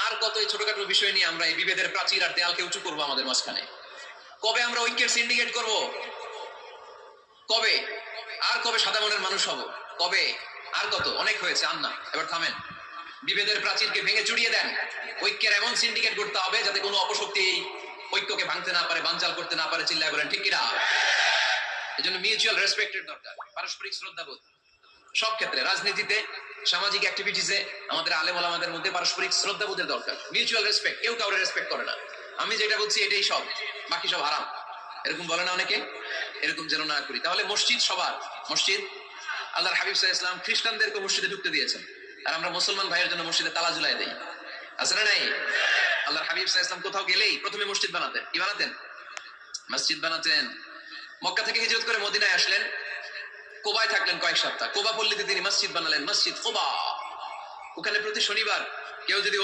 আর কত এই ছোটখাটো বিষয় নিয়ে আমরা এই বিভেদের প্রাচীর আর দেয়ালকে উঁচু করবো আমাদের মাঝখানে? কবে আমরা ঐক্যের সিন্ডিকেট করব? কবে? আর কবে সাদা মনের মানুষ হব? কবে? আর কত? অনেক হয়েছে, আর না, এবার থামেন। বিভেদের প্রাচীরকে ভেঙে চুড়িয়ে দেন। ঐক্যের এমন সিন্ডিকেট করতে হবে যাতে কোনো অপশক্তি এই ঐক্যকে ভাঙতে না পারে, বানচাল করতে না পারে। চিল্লায় বলেন ঠিক কিনা? এজন্য মিউচুয়াল রেসপেক্টের দরকার, পারস্পরিক শ্রদ্ধাবোধ। সব ক্ষেত্রে, রাজনীতিতে, সামাজিক অ্যাক্টিভিটিসে আমাদের আলেম ওলামাদের মধ্যে পারস্পরিক শ্রদ্ধাবোধের দরকার। Mutual respect. কেউ কাউরে রেসপেক্ট করে না। আমি যেটা বলছি এটাই সব, বাকি সব হারাম, এরকম বলে না অনেকে? এরকম যেন না করি। তাহলে মসজিদ সবার। মসজিদ আল্লাহর হাবিব সাল্লাল্লাহু আলাইহি ওয়াসাল্লাম খ্রিস্টানদেরকে মসজিদে ঢুকতে দিয়েছেন, আর আমরা মুসলমান ভাইয়ের জন্য মসজিদে তালা ঝুলাই দেই। আছে না নাই? আল্লাহর হাবিব সাল্লাল্লাহু আলাইহি ওয়াসাল্লাম কোথাও গেলেই প্রথমে মসজিদ বানাতেন। কি বানাতেন? মসজিদ বানাতেন। মক্কা থেকে হিজরত করে মদিনায় আসলেন, কোবায় থাকলেন কয়েক সপ্তাহ। কোবা পল্লীতে তিনি মসজিদ বানালেন, মসজিদ কোবা। ওখানে প্রতি শনিবার কেউ যদি